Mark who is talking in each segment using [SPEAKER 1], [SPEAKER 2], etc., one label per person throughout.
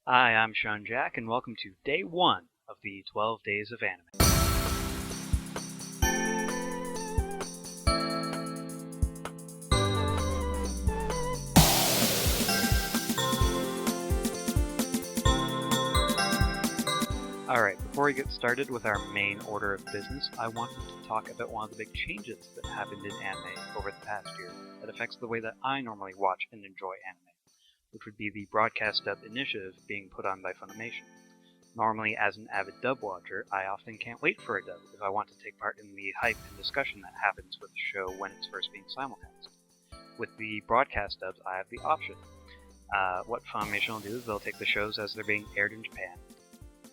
[SPEAKER 1] Hi, I'm Sean Jack, and welcome to day 1 of the 12 Days of Anime. Alright, before we get started with our main order of business, I wanted to talk about one of the big changes that happened in anime over the past year that affects the way that I normally watch and enjoy anime, which would be the broadcast dub initiative being put on by Funimation. Normally, as an avid dub watcher, I often can't wait for a dub if I want to take part in the hype and discussion that happens with the show when it's first being simulcast. With the broadcast dubs, I have the option. What Funimation will do is they'll take the shows as they're being aired in Japan,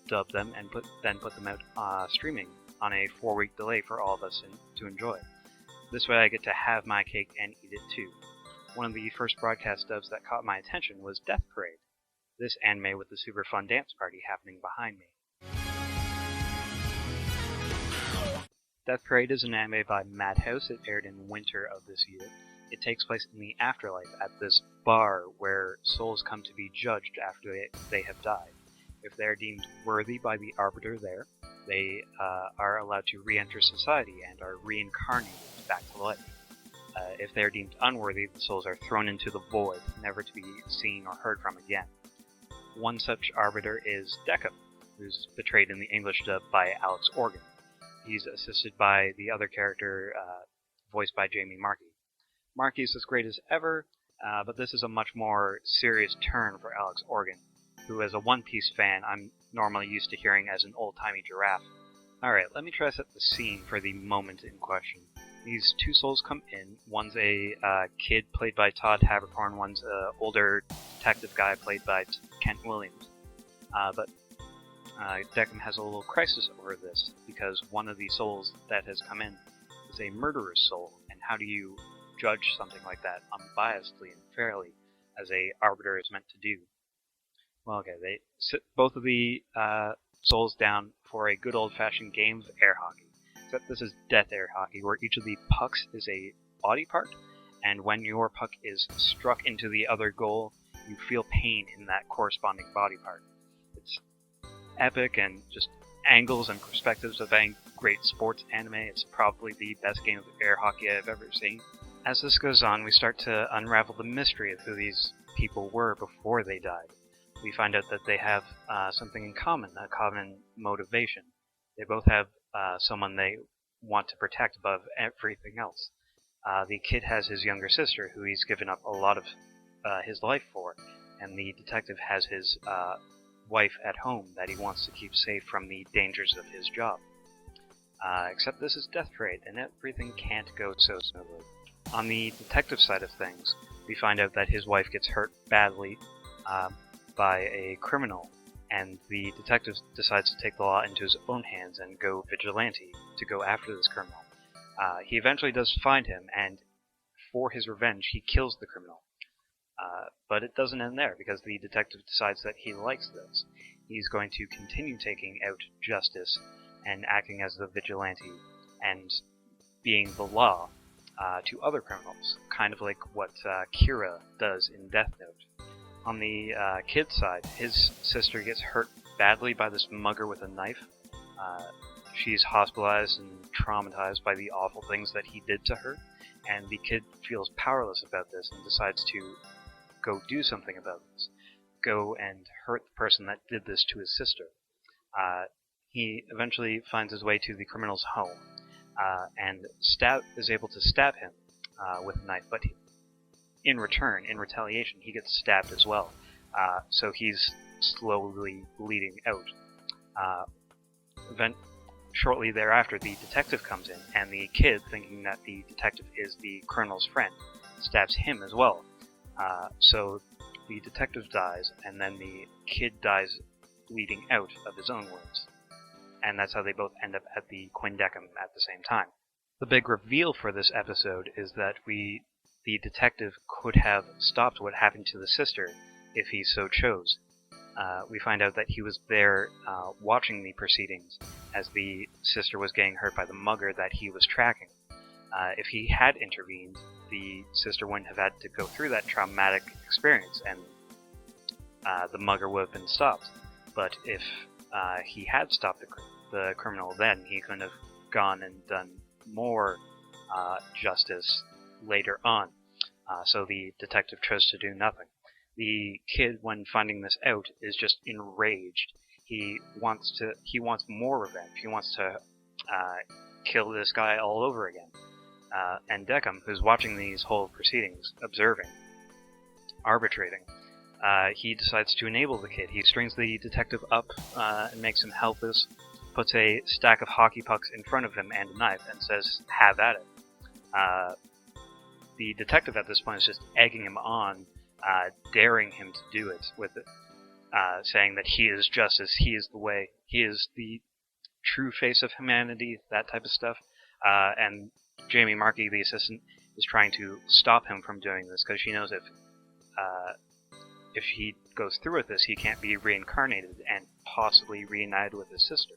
[SPEAKER 1] dub them, and then put them out streaming on a 4-week delay for all of us to enjoy. This way I get to have my cake and eat it too. One of the first broadcast dubs that caught my attention was Death Parade, this anime with the super fun dance party happening behind me. Death Parade is an anime by Madhouse. It aired in winter of this year. It takes place in the afterlife at this bar where souls come to be judged after they have died. If they are deemed worthy by the arbiter there, they are allowed to re-enter society and are reincarnated back to life. If they are deemed unworthy, the souls are thrown into the void, never to be seen or heard from again. One such arbiter is Deckham, who's portrayed in the English dub by Alex Organ. He's assisted by the other character, voiced by Jamie Marchi. Marchi's as great as ever, but this is a much more serious turn for Alex Organ, who as a One Piece fan I'm normally used to hearing as an old-timey giraffe. Alright, let me try to set the scene for the moment in question. These two souls come in. One's a kid played by Todd Habercorn, one's an older detective guy played by Kent Williams. But Deckham has a little crisis over this, because one of the souls that has come in is a murderous soul, and how do you judge something like that unbiasedly and fairly, as a arbiter is meant to do? Well, okay, they sit both of the souls down for a good old-fashioned game of air hockey. Except this is death air hockey, where each of the pucks is a body part, and when your puck is struck into the other goal, you feel pain in that corresponding body part. It's epic, and just angles and perspectives of any great sports anime. It's probably the best game of air hockey I've ever seen. As this goes on, we start to unravel the mystery of who these people were before they died. We find out that they have something in common, a common motivation. They both have someone they want to protect above everything else. The kid has his younger sister, who he's given up a lot of his life for, and the detective has his wife at home that he wants to keep safe from the dangers of his job. Except this is Death Parade, and everything can't go so smoothly. On the detective side of things, we find out that his wife gets hurt badly by a criminal, and the detective decides to take the law into his own hands and go vigilante to go after this criminal. He eventually does find him, and for his revenge, he kills the criminal. But it doesn't end there, because the detective decides that he likes this. He's going to continue taking out justice and acting as the vigilante and being the law to other criminals, kind of like what Kira does in Death Note. On the kid's side, his sister gets hurt badly by this mugger with a knife. She's hospitalized and traumatized by the awful things that he did to her, and the kid feels powerless about this and decides to go do something about this. Go and hurt the person that did this to his sister. He eventually finds his way to the criminal's home, and is able to stab him with a knife, but in return, in retaliation, he gets stabbed as well. So he's slowly bleeding out. Shortly thereafter, the detective comes in, and the kid, thinking that the detective is the colonel's friend, stabs him as well. So the detective dies, and then the kid dies bleeding out of his own wounds. And that's how they both end up at the Quindecim at the same time. The big reveal for this episode is that the detective could have stopped what happened to the sister if he so chose. We find out that he was there watching the proceedings as the sister was getting hurt by the mugger that he was tracking. If he had intervened, the sister wouldn't have had to go through that traumatic experience, and the mugger would have been stopped. But if he had stopped the criminal then, he could have gone and done more justice later on. So the detective chose to do nothing. The kid, when finding this out, is just enraged. He wants more revenge. He wants to kill this guy all over again. And Deckham, who's watching these whole proceedings, observing, arbitrating, he decides to enable the kid. He strings the detective up and makes him helpless, puts a stack of hockey pucks in front of him and a knife, and says, "Have at it." The detective at this point is just egging him on, daring him to do it, with it, saying that he is justice, he is the way, he is the true face of humanity, that type of stuff. And Jamie Markey, the assistant, is trying to stop him from doing this because she knows if he goes through with this, he can't be reincarnated and possibly reunited with his sister.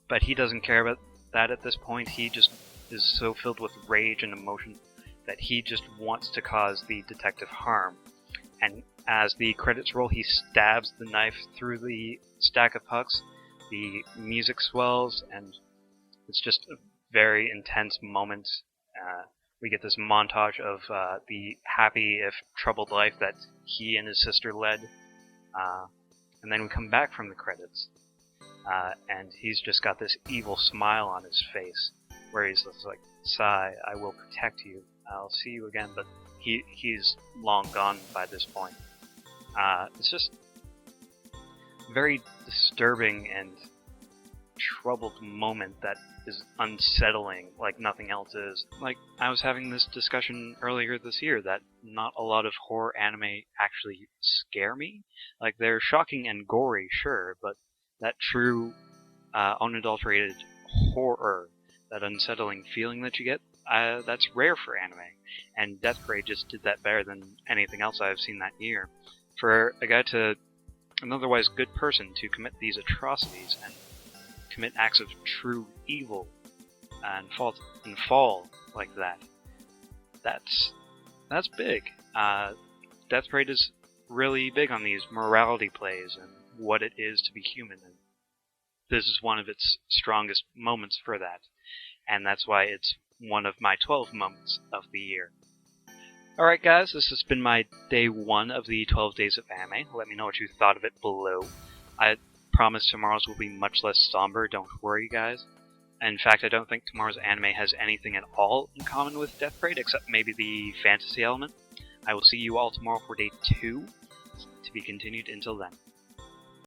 [SPEAKER 1] But he doesn't care about that at this point. He just is so filled with rage and emotion that he just wants to cause the detective harm. And as the credits roll, he stabs the knife through the stack of pucks. The music swells, and it's just a very intense moment. We get this montage of the happy, if troubled life that he and his sister led. And then we come back from the credits, and he's just got this evil smile on his face, where he's just like, "Sigh, I will protect you. I'll see you again." But he's long gone by this point. It's just very disturbing and troubled moment that is unsettling like nothing else is. Like, I was having this discussion earlier this year that not a lot of horror anime actually scare me. Like, they're shocking and gory, sure, but that true, unadulterated horror, that unsettling feeling that you get, that's rare for anime. And Death Parade just did that better than anything else I've seen that year. For a guy an otherwise good person, to commit these atrocities and commit acts of true evil and fall like that, that's big. Death Parade is really big on these morality plays and what it is to be human, and this is one of its strongest moments for that, and that's why it's one of my 12 moments of the year. Alright guys, this has been my day 1 of the 12 Days of Anime. Let me know what you thought of it below. I promise tomorrow's will be much less somber, don't worry guys. In fact, I don't think tomorrow's anime has anything at all in common with Death Parade, except maybe the fantasy element. I will see you all tomorrow for day 2, to be continued until then.